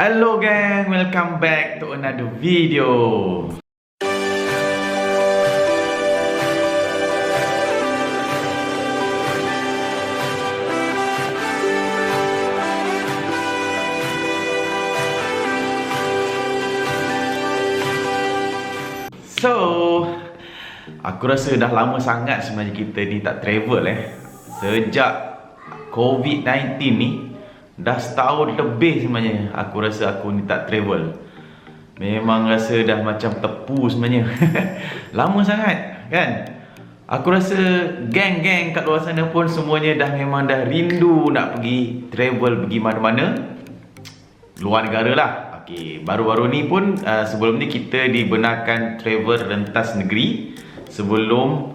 Hello gang, welcome back to another video. So, aku rasa dah lama sangat sebenarnya kita ni tak travel Sejak COVID-19 ni dah setahun lebih sebenarnya aku rasa aku ni tak travel. Memang rasa dah macam tepu sebenarnya. Lama sangat kan. Aku rasa geng-geng kat luar sana pun semuanya dah memang dah rindu nak pergi travel, pergi mana-mana luar negara lah. Okay, baru-baru ni pun sebelum ni kita dibenarkan travel rentas negeri sebelum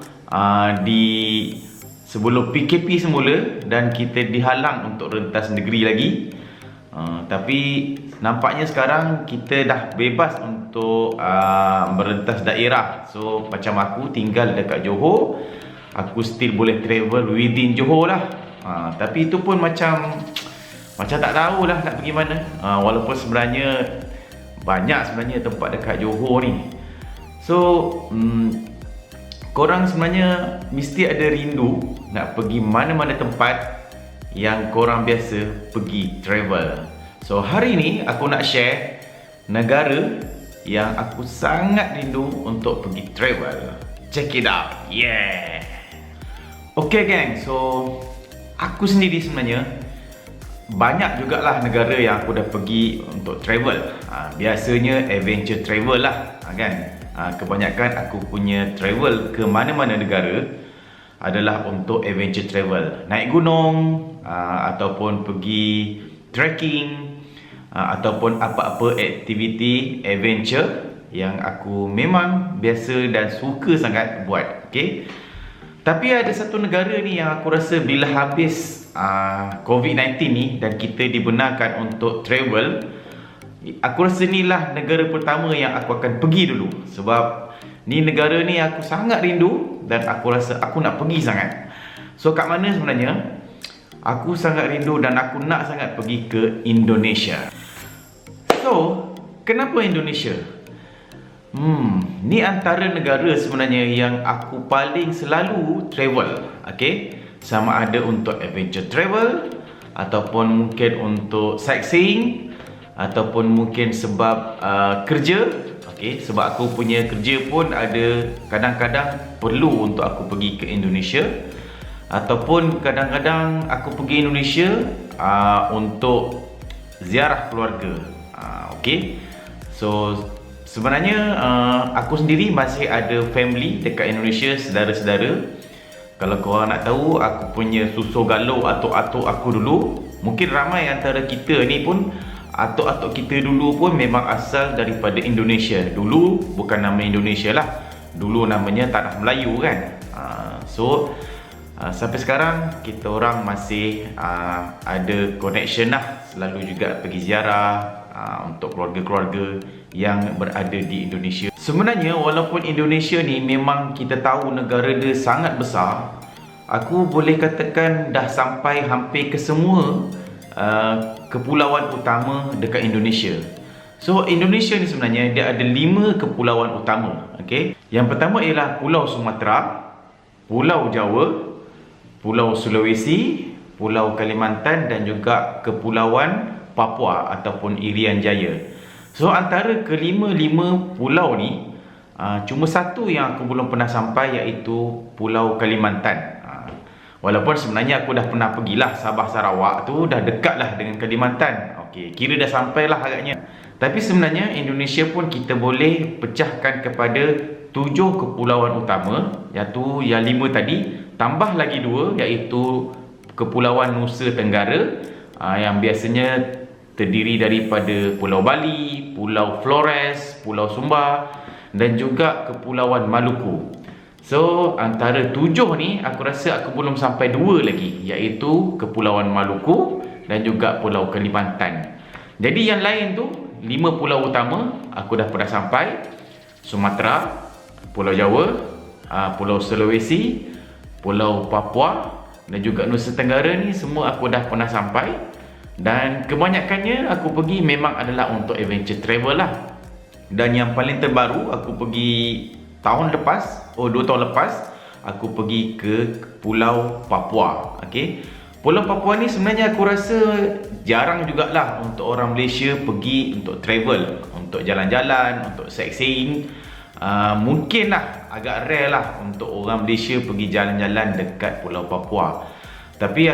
sebelum PKP semula, dan kita dihalang untuk rentas negeri lagi. Tapi nampaknya sekarang kita dah bebas untuk merentas daerah. So macam aku tinggal dekat Johor, aku still boleh travel within Johor lah. Tapi itu pun macam tak tahulah nak pergi mana. Walaupun sebenarnya banyak sebenarnya tempat dekat Johor ni. So korang sebenarnya mesti ada rindu nak pergi mana-mana tempat yang korang biasa pergi travel. So hari ni aku nak share negara yang aku sangat rindu untuk pergi travel. Check it out. Yeah. Okay gang, so aku sendiri sebenarnya banyak jugalah negara yang aku dah pergi untuk travel. Biasanya adventure travel lah kan. Kebanyakan aku punya travel ke mana-mana negara adalah untuk adventure travel. Naik gunung, ataupun pergi trekking, ataupun apa-apa aktiviti adventure yang aku memang biasa dan suka sangat buat. Okay? Tapi ada satu negara ni yang aku rasa bila habis COVID-19 ni dan kita dibenarkan untuk travel, aku rasa inilah negara pertama yang aku akan pergi dulu. Sebab ni negara ni aku sangat rindu dan aku rasa aku nak pergi sangat. So kat mana sebenarnya? Aku sangat rindu dan aku nak sangat pergi ke Indonesia. So, kenapa Indonesia? Ni antara negara sebenarnya yang aku paling selalu travel. Okay? Sama ada untuk adventure travel, ataupun mungkin untuk sightseeing, ataupun mungkin sebab kerja. Okay, sebab aku punya kerja pun ada kadang-kadang perlu untuk aku pergi ke Indonesia, ataupun kadang-kadang aku pergi Indonesia untuk ziarah keluarga. Okay, so sebenarnya aku sendiri masih ada family dekat Indonesia, saudara-saudara. Kalau korang nak tahu, aku punya susu galuh atuk-atuk aku dulu, mungkin ramai antara kita ni pun atuk-atuk kita dulu pun memang asal daripada Indonesia. Dulu bukan nama Indonesia lah, dulu namanya Tanah Melayu kan. Sampai sekarang kita orang masih ada connection lah, selalu juga pergi ziarah untuk keluarga-keluarga yang berada di Indonesia. Sebenarnya walaupun Indonesia ni memang kita tahu negara dia sangat besar, aku boleh katakan dah sampai hampir ke semua kepulauan utama dekat Indonesia. So Indonesia ni sebenarnya dia ada 5 kepulauan utama. Okay? Yang pertama ialah Pulau Sumatera, Pulau Jawa, Pulau Sulawesi, Pulau Kalimantan dan juga Kepulauan Papua ataupun Irian Jaya. So antara kelima-lima pulau ni cuma satu yang aku belum pernah sampai, iaitu Pulau Kalimantan. Walaupun sebenarnya aku dah pernah pergilah Sabah Sarawak tu, dah dekat lah dengan Kalimantan. Okey, kira dah sampai lah agaknya. Tapi sebenarnya Indonesia pun kita boleh pecahkan kepada 7 kepulauan utama, iaitu yang 5 tadi, tambah lagi 2, iaitu Kepulauan Nusa Tenggara yang biasanya terdiri daripada Pulau Bali, Pulau Flores, Pulau Sumba dan juga Kepulauan Maluku. So antara 7 ni aku rasa aku belum sampai 2 lagi, iaitu Kepulauan Maluku dan juga Pulau Kalimantan. Jadi yang lain tu 5 pulau utama aku dah pernah sampai. Sumatera, Pulau Jawa, Pulau Sulawesi, Pulau Papua dan juga Nusa Tenggara ni semua aku dah pernah sampai. Dan kebanyakannya aku pergi memang adalah untuk adventure travel lah. Dan yang paling terbaru aku pergi tahun lepas, 2 tahun lepas, aku pergi ke Pulau Papua. Okey. Pulau Papua ni sebenarnya aku rasa jarang jugalah untuk orang Malaysia pergi untuk travel, untuk jalan-jalan, untuk sightseeing. Mungkin lah, agak rare lah untuk orang Malaysia pergi jalan-jalan dekat Pulau Papua. Tapi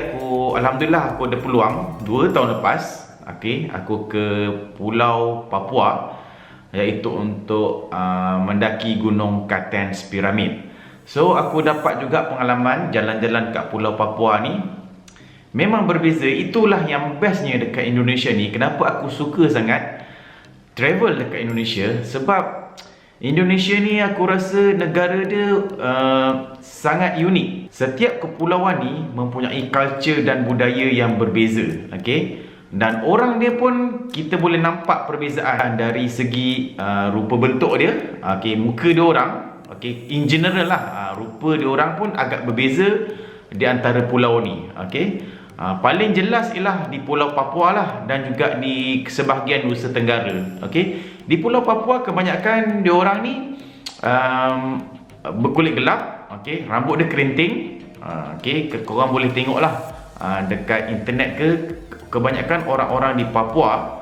alhamdulillah aku ada peluang 2 tahun lepas, okey, aku ke Pulau Papua, iaitu untuk mendaki Gunung Kartens Pyramid. So aku dapat juga pengalaman jalan-jalan kat Pulau Papua ni memang berbeza. Itulah yang bestnya dekat Indonesia ni. Kenapa aku suka sangat travel dekat Indonesia? Sebab Indonesia ni aku rasa negara dia sangat unik. Setiap kepulauan ni mempunyai culture dan budaya yang berbeza. Okay? Dan orang dia pun kita boleh nampak perbezaan dari segi rupa bentuk dia, okay, muka dia orang, okay, in general lah, rupa dia orang pun agak berbeza di antara pulau ni. Okay? Paling jelas ialah di Pulau Papua lah, dan juga di sebahagian Nusa Tenggara. Okay? Di Pulau Papua kebanyakan dia orang ni berkulit gelap, okay? Rambut dia kerinting. Okay? Korang boleh tengok lah dekat internet kebanyakan orang-orang di Papua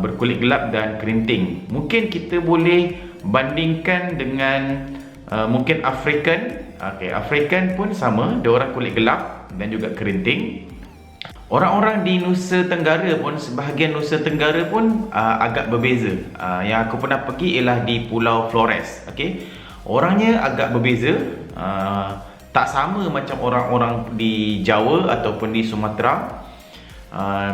berkulit gelap dan kerinting. Mungkin kita boleh bandingkan dengan mungkin African. Okay, African pun sama, dia orang kulit gelap dan juga kerinting. Orang-orang di Nusa Tenggara pun, sebahagian Nusa Tenggara pun agak berbeza. Yang aku pernah pergi ialah di Pulau Flores. Okay? Orangnya agak berbeza, tak sama macam orang-orang di Jawa ataupun di Sumatera.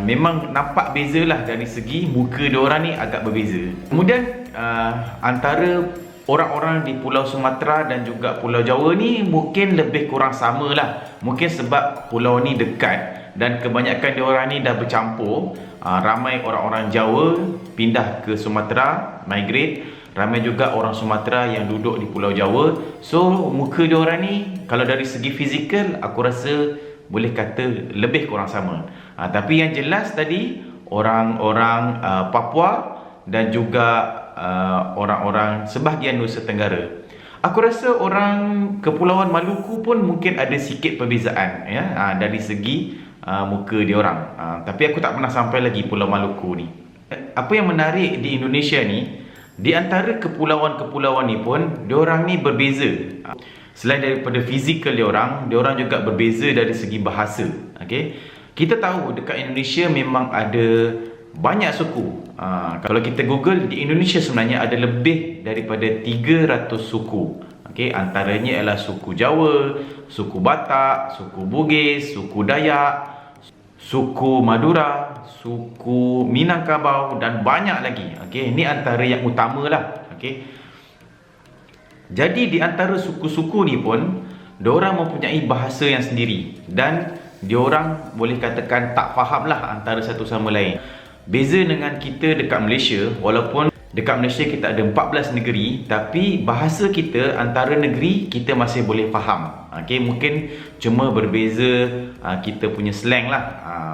Memang nampak bezalah dari segi muka diorang ni agak berbeza. Kemudian antara orang-orang di Pulau Sumatera dan juga Pulau Jawa ni mungkin lebih kurang sama lah. Mungkin sebab pulau ni dekat dan kebanyakan diorang ni dah bercampur. Ramai orang-orang Jawa pindah ke Sumatera, migrate. Ramai juga orang Sumatera yang duduk di Pulau Jawa. So muka diorang ni kalau dari segi fizikal aku rasa boleh kata lebih kurang sama. Tapi yang jelas tadi orang-orang Papua dan juga orang-orang sebahagian Nusa Tenggara. Aku rasa orang Kepulauan Maluku pun mungkin ada sikit perbezaan, ya, dari segi muka dia orang. Tapi aku tak pernah sampai lagi Pulau Maluku ni. Apa yang menarik di Indonesia ni, di antara kepulauan-kepulauan ni pun dia orang ni berbeza. Selain daripada fizikal dia orang juga berbeza dari segi bahasa. Okay? Kita tahu dekat Indonesia memang ada banyak suku. Kalau kita Google, di Indonesia sebenarnya ada lebih daripada 300 suku. Okay? Antaranya ialah suku Jawa, suku Batak, suku Bugis, suku Dayak, suku Madura, suku Minangkabau dan banyak lagi. Okay? Ini antara yang utama lah. Okay? Jadi di antara suku-suku ni pun diorang mempunyai bahasa yang sendiri dan diorang boleh katakan tak faham lah antara satu sama lain. Beza dengan kita dekat Malaysia, walaupun dekat Malaysia kita ada 14 negeri, tapi bahasa kita antara negeri kita masih boleh faham. Okay, mungkin cuma berbeza kita punya slang lah.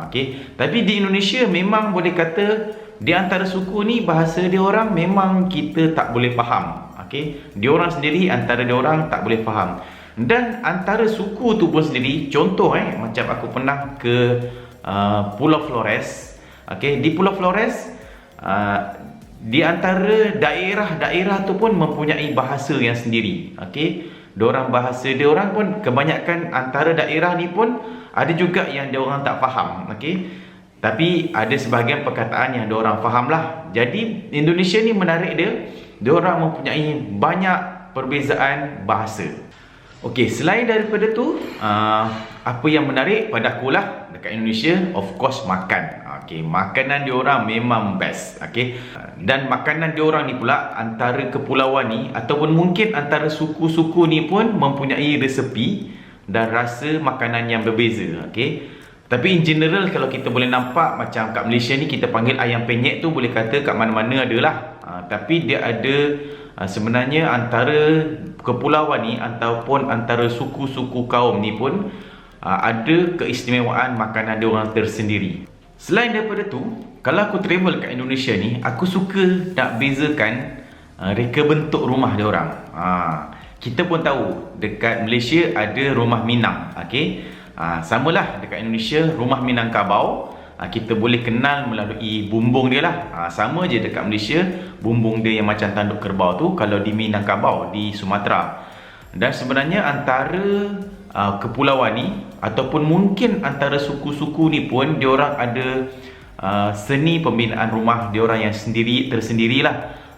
Okay. Tapi di Indonesia memang boleh kata di antara suku ni bahasa diorang memang kita tak boleh faham. Okay. Diorang sendiri antara diorang tak boleh faham. Dan antara suku tu pun sendiri, contoh macam aku pernah ke Pulau Flores. Okay, di Pulau Flores di antara daerah-daerah tu pun mempunyai bahasa yang sendiri. Okay, diorang bahasa diorang pun kebanyakan antara daerah ni pun ada juga yang diorang tak faham. Okay, tapi ada sebahagian perkataan yang diorang faham lah. Jadi Indonesia ni menarik dia, diorang mempunyai banyak perbezaan bahasa. Okey, selain daripada tu, apa yang menarik pada aku lah dekat Indonesia, of course makan. Okey, makanan diorang memang best. Okey, dan makanan diorang ni pula antara kepulauan ni ataupun mungkin antara suku-suku ni pun mempunyai resepi dan rasa makanan yang berbeza. Okey, tapi in general kalau kita boleh nampak macam kat Malaysia ni kita panggil ayam penyet tu boleh kata kat mana-mana adalah. Tapi dia ada sebenarnya antara kepulauan ni ataupun antara suku-suku kaum ni pun ada keistimewaan makanan dia orang tersendiri. Selain daripada tu, kalau aku travel kat Indonesia ni, aku suka nak bezakan reka bentuk rumah dia orang. Kita pun tahu dekat Malaysia ada rumah Minang, okey. Samalah dekat Indonesia rumah Minangkabau, kita boleh kenal melalui bumbung dia lah. Sama je dekat Malaysia, bumbung dia yang macam tanduk kerbau tu kalau di Minangkabau di Sumatera. Dan sebenarnya antara kepulauan ni ataupun mungkin antara suku-suku ni pun diorang ada seni pembinaan rumah diorang yang tersendirilah.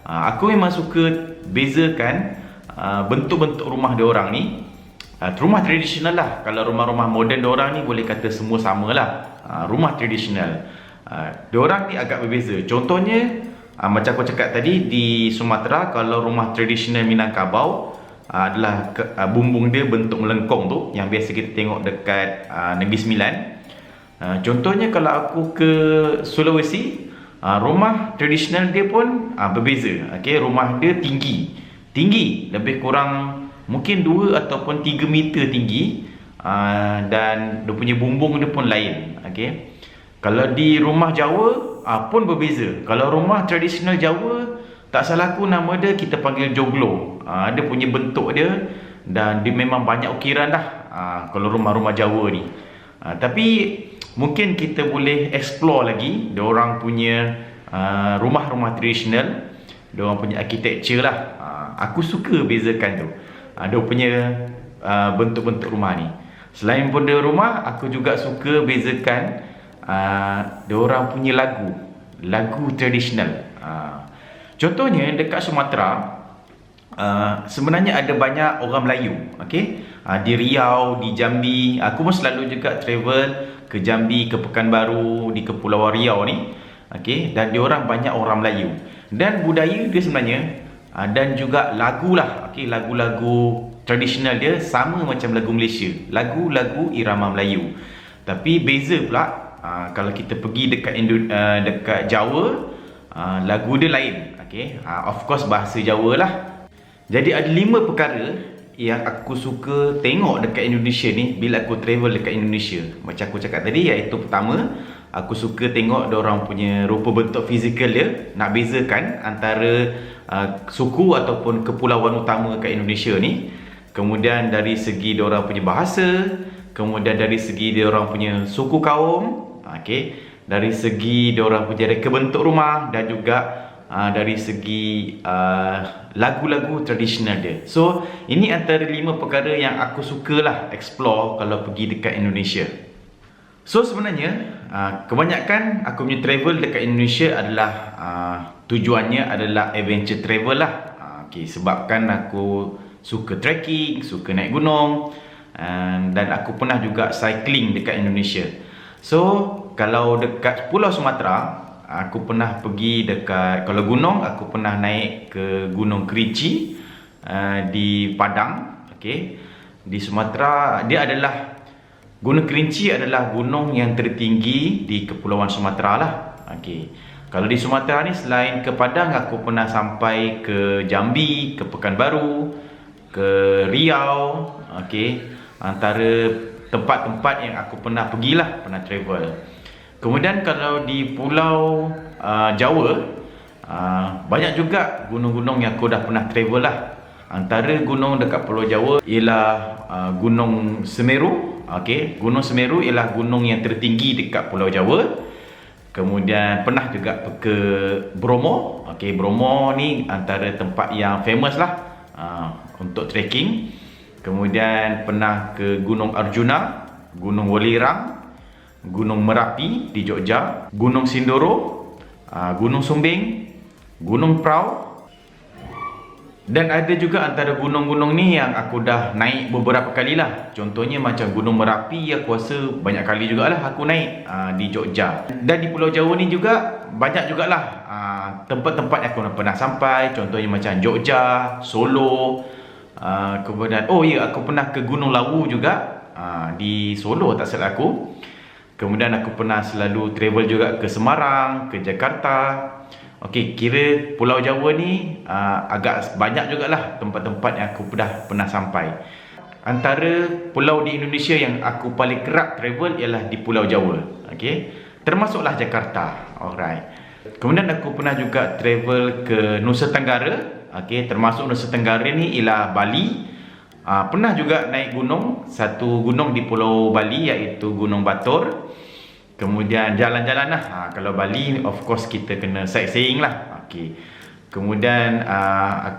Aku memang suka bezakan bentuk-bentuk rumah diorang ni. Rumah tradisional lah. Kalau rumah-rumah moden diorang ni boleh kata semua sama lah. Rumah tradisional diorang ni agak berbeza. Contohnya macam aku cakap tadi, di Sumatera kalau rumah tradisional Minangkabau adalah bumbung dia bentuk melengkung tu yang biasa kita tengok dekat Negeri Sembilan. Contohnya kalau aku ke Sulawesi, rumah tradisional dia pun berbeza. Okey, rumah dia tinggi lebih kurang mungkin 2 ataupun 3 meter tinggi, dan dia punya bumbung dia pun lain. Okey, kalau di rumah Jawa pun berbeza. Kalau rumah tradisional Jawa, tak salah aku nama dia kita panggil joglo. Dia punya bentuk dia dan dia memang banyak ukiran dah kalau rumah-rumah Jawa ni. Tapi mungkin kita boleh explore lagi diorang punya rumah-rumah tradisional, diorang punya architecture lah. Aku suka bezakan tu dia punya bentuk-bentuk rumah ni. Selain pun dia rumah, aku juga suka bezakan diorang punya lagu tradisional. Contohnya dekat Sumatera, sebenarnya ada banyak orang Melayu, okey. Di Riau, di Jambi, aku pun selalu juga travel ke Jambi, ke Pekanbaru, di Kepulauan Riau ni, okey. Dan diorang banyak orang Melayu. Dan budaya dia sebenarnya dan juga lagu lah, okey, lagu-lagu tradisional dia sama macam lagu Malaysia, lagu-lagu irama Melayu. Tapi beza pula kalau kita pergi dekat Jawa, lagu dia lain. Okay. Of course bahasa Jawa lah. Jadi ada 5 perkara yang aku suka tengok dekat Indonesia ni bila aku travel dekat Indonesia. Macam aku cakap tadi, iaitu pertama, aku suka tengok diorang punya rupa bentuk fizikal dia. Nak bezakan antara suku ataupun kepulauan utama kat Indonesia ni. Kemudian dari segi diorang punya bahasa, kemudian dari segi diorang punya suku kaum, okay. Dari segi diorang punya reka bentuk rumah, dan juga dari segi lagu-lagu tradisional dia. So ini antara 5 perkara yang aku sukalah explore kalau pergi dekat Indonesia. So sebenarnya kebanyakan aku punya travel dekat Indonesia adalah tujuannya adalah adventure travel lah. Okay, sebabkan aku suka trekking, suka naik gunung, dan aku pernah juga cycling dekat Indonesia. So kalau dekat Pulau Sumatera, aku pernah pergi dekat, kalau gunung, aku pernah naik ke Gunung Kerinci di Padang. Okay. Di Sumatera, Gunung Kerinci adalah gunung yang tertinggi di Kepulauan Sumatera lah. Okay. Kalau di Sumatera ni, selain ke Padang, aku pernah sampai ke Jambi, ke Pekanbaru, ke Riau. Okay. Antara tempat-tempat yang aku pernah pergilah, pernah travel. Kemudian kalau di Pulau Jawa, banyak juga gunung-gunung yang aku dah pernah travel lah. Antara gunung dekat Pulau Jawa ialah Gunung Semeru. Okay. Gunung Semeru ialah gunung yang tertinggi dekat Pulau Jawa. Kemudian pernah juga ke Bromo. Okay. Bromo ni antara tempat yang famous lah untuk trekking. Kemudian pernah ke Gunung Arjuna, Gunung Welirang, Gunung Merapi di Jogja, Gunung Sindoro, Gunung Sumbing, Gunung Prau. Dan ada juga antara gunung-gunung ni yang aku dah naik beberapa kali lah. Contohnya macam Gunung Merapi, aku rasa banyak kali jugalah aku naik di Jogja. Dan di Pulau Jawa ni juga banyak jugalah tempat-tempat yang aku pernah sampai. Contohnya macam Jogja, Solo, kemudian aku pernah ke Gunung Lawu juga di Solo tak silap aku. Kemudian aku pernah selalu travel juga ke Semarang, ke Jakarta. Okey, kira Pulau Jawa ni agak banyak jugalah tempat-tempat yang aku dah pernah sampai. Antara pulau di Indonesia yang aku paling kerap travel ialah di Pulau Jawa. Okey. termasuklah Jakarta. Alright. Kemudian aku pernah juga travel ke Nusa Tenggara. Okey, termasuk Nusa Tenggara ni ialah Bali. Pernah juga naik gunung, satu gunung di Pulau Bali iaitu Gunung Batur. Kemudian jalan-jalan lah. Kalau Bali of course kita kena sightseeing lah. Okey. Kemudian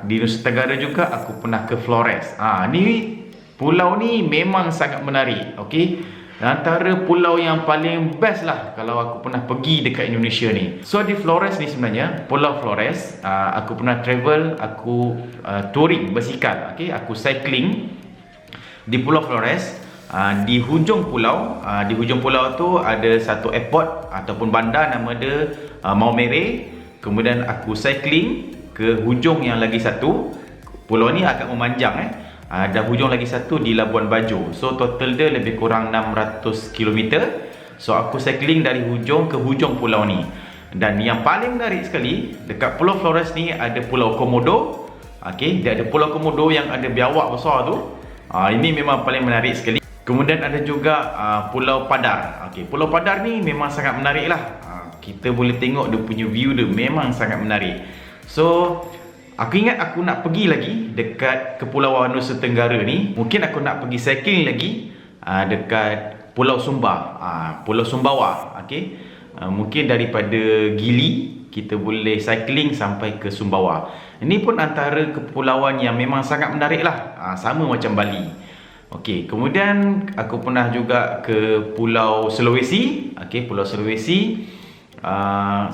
di Nusa Tenggara juga aku pernah ke Flores. Ni pulau ni memang sangat menarik. Okey. Antara pulau yang paling best lah kalau aku pernah pergi dekat Indonesia ni. So di Flores ni sebenarnya, Pulau Flores, aku pernah travel, aku touring bersikal. Okey, aku cycling di Pulau Flores. Di hujung pulau tu ada satu airport ataupun bandar nama dia Maumere. Kemudian aku cycling ke hujung yang lagi satu. Pulau ni agak memanjang ada hujung lagi satu di Labuan Bajo. So total dia lebih kurang 600 km. So aku cycling dari hujung ke hujung pulau ni. Dan yang paling menarik sekali, dekat Pulau Flores ni ada Pulau Komodo. Okey, dia ada Pulau Komodo yang ada biawak besar tu. Ini memang paling menarik sekali. Kemudian ada juga Pulau Padar. Okey, Pulau Padar ni memang sangat menarik lah. Kita boleh tengok dia punya view dia memang sangat menarik. So aku ingat aku nak pergi lagi dekat Kepulauan Nusa Tenggara ni. Mungkin aku nak pergi cycling lagi dekat Pulau Sumba, Pulau Sumbawa. Okey. Mungkin daripada Gili kita boleh cycling sampai ke Sumbawa. Ini pun antara kepulauan yang memang sangat menarik lah. Sama macam Bali. Okey, kemudian aku pernah juga ke Pulau Sulawesi. Okey, Pulau Sulawesi.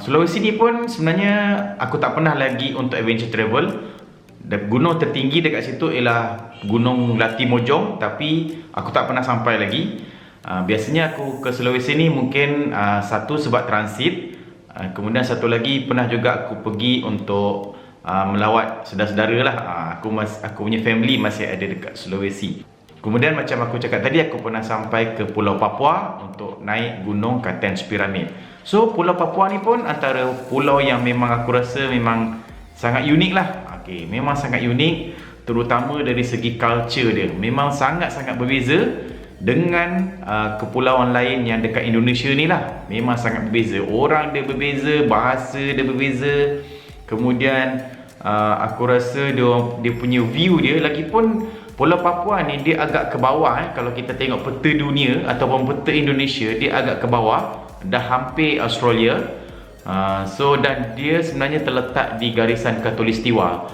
Sulawesi ni pun sebenarnya aku tak pernah lagi untuk adventure travel. Gunung tertinggi dekat situ ialah Gunung Latimojong, tapi aku tak pernah sampai lagi. Biasanya aku ke Sulawesi ni mungkin satu sebab transit, kemudian satu lagi pernah juga aku pergi untuk melawat saudara-saudara lah. Aku punya family masih ada dekat Sulawesi. Kemudian macam aku cakap tadi, aku pernah sampai ke Pulau Papua untuk naik Gunung Kartens Pyramid. So Pulau Papua ni pun antara pulau yang memang aku rasa memang sangat unik lah. Okey, memang sangat unik, terutama dari segi culture dia. Memang sangat-sangat berbeza dengan kepulauan lain yang dekat Indonesia ni lah. Memang sangat berbeza. Orang dia berbeza, bahasa dia berbeza. Kemudian aku rasa dia punya view dia, lagipun Pulau Papua ni dia agak ke bawah. Kalau kita tengok peta dunia ataupun peta Indonesia, dia agak ke bawah, dah hampir Australia. Dan dia sebenarnya terletak di garisan Khatulistiwa.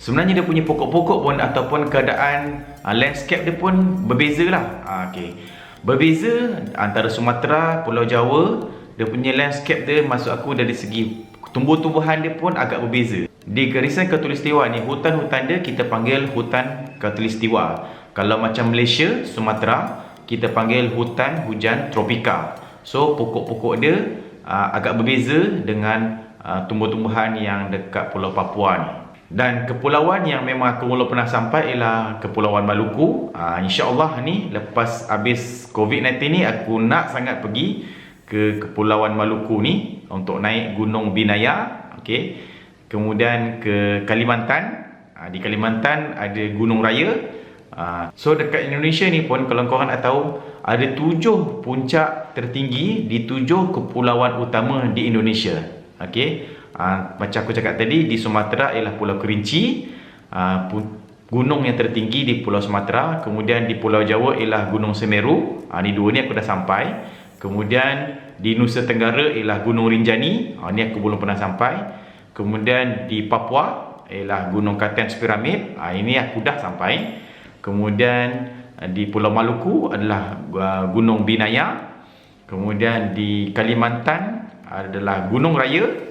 Sebenarnya dia punya pokok-pokok pun ataupun keadaan landscape dia pun berbeza lah. Okay. Berbeza antara Sumatera, Pulau Jawa. Dia punya landscape dia, maksud aku dari segi tumbuh-tumbuhan dia pun agak berbeza. Di garisan Khatulistiwa ni, hutan-hutan dia kita panggil hutan Khatulistiwa. Kalau macam Malaysia, Sumatera, kita panggil hutan hujan tropika. So pokok-pokok dia agak berbeza dengan tumbuh-tumbuhan yang dekat Pulau Papua ni. Dan kepulauan yang memang aku belum pernah sampai ialah Kepulauan Maluku. InsyaAllah ni lepas habis COVID-19 ni, aku nak sangat pergi ke Kepulauan Maluku ni untuk naik Gunung Binaya. Okay. Kemudian ke Kalimantan. Di Kalimantan ada Gunung Raya. So dekat Indonesia ni pun, kalau korang nak tahu, ada 7 puncak tertinggi di 7 kepulauan utama di Indonesia. Okay. Macam aku cakap tadi, di Sumatera ialah Pulau Kerinci, gunung yang tertinggi di Pulau Sumatera. Kemudian di Pulau Jawa ialah Gunung Semeru. Ni dua ni aku dah sampai. Kemudian di Nusa Tenggara ialah Gunung Rinjani. Ni aku belum pernah sampai. Kemudian di Papua ialah Gunung Kartens Pyramid. Ini aku dah sampai. Kemudian di Pulau Maluku adalah Gunung Binaya. Kemudian di Kalimantan adalah Gunung Raya.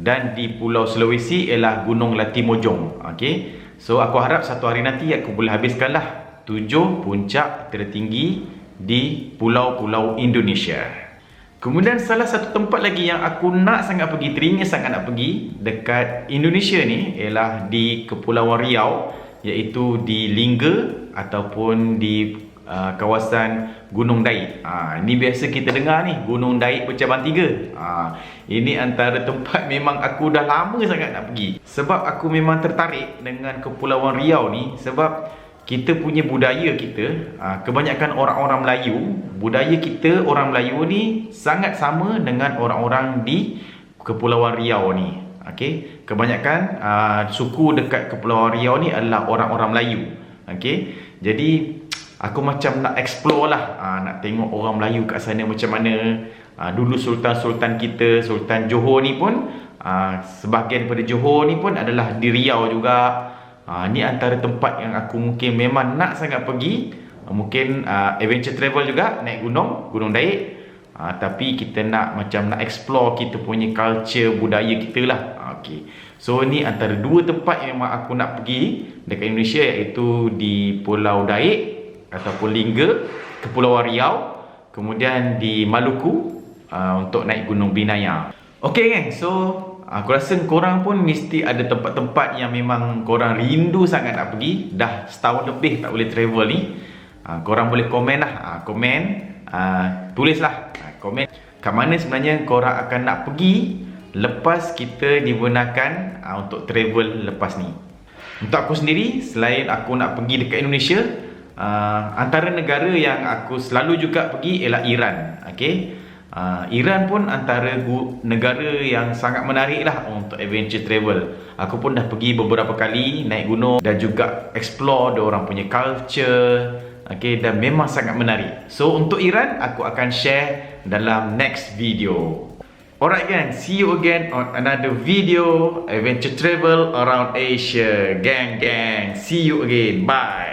Dan di Pulau Sulawesi ialah Gunung Latimojong. Okay. So aku harap satu hari nanti aku boleh habiskanlah 7 puncak tertinggi di pulau-pulau Indonesia. Kemudian salah satu tempat lagi yang aku nak sangat pergi, teringin sangat nak pergi dekat Indonesia ni, ialah di Kepulauan Riau, iaitu di Lingga ataupun di kawasan Gunung Daik. Ini biasa kita dengar ni, Gunung Daik bercabang 3. Ini antara tempat memang aku dah lama sangat nak pergi. Sebab aku memang tertarik dengan Kepulauan Riau ni, sebab kita punya budaya kita, kebanyakan orang-orang Melayu, budaya kita orang Melayu ni sangat sama dengan orang-orang di Kepulauan Riau ni. Okey, kebanyakan suku dekat Kepulauan Riau ni adalah orang-orang Melayu. Okey, jadi aku macam nak explore lah, nak tengok orang Melayu kat sana macam mana. Dulu sultan-sultan kita, Sultan Johor ni pun, sebahagian daripada Johor ni pun adalah di Riau juga. Ni antara tempat yang aku mungkin memang nak sangat pergi. Mungkin adventure travel juga, naik Gunung Daik. Tapi kita nak macam nak explore kita punya culture, budaya kita lah. Okay. So ni antara dua tempat yang memang aku nak pergi dekat Indonesia, iaitu di Pulau Daik ataupun Lingga, Kepulauan Riau, kemudian di Maluku untuk naik Gunung Binaya. Okay geng, so aku rasa korang pun mesti ada tempat-tempat yang memang korang rindu sangat nak pergi. Dah setahun lebih tak boleh travel ni. Korang boleh komen lah, tulislah komen kat mana sebenarnya korang akan nak pergi lepas kita dibenarkan untuk travel lepas ni. Untuk aku sendiri, selain aku nak pergi dekat Indonesia, antara negara yang aku selalu juga pergi ialah Iran. Okay? Iran pun antara negara yang sangat menarik lah untuk adventure travel. Aku pun dah pergi beberapa kali naik gunung dan juga explore diorang punya culture. Okay, dan memang sangat menarik. So untuk Iran, aku akan share dalam next video. Alright gang, see you again on another video adventure travel around Asia. Gang, see you again. Bye.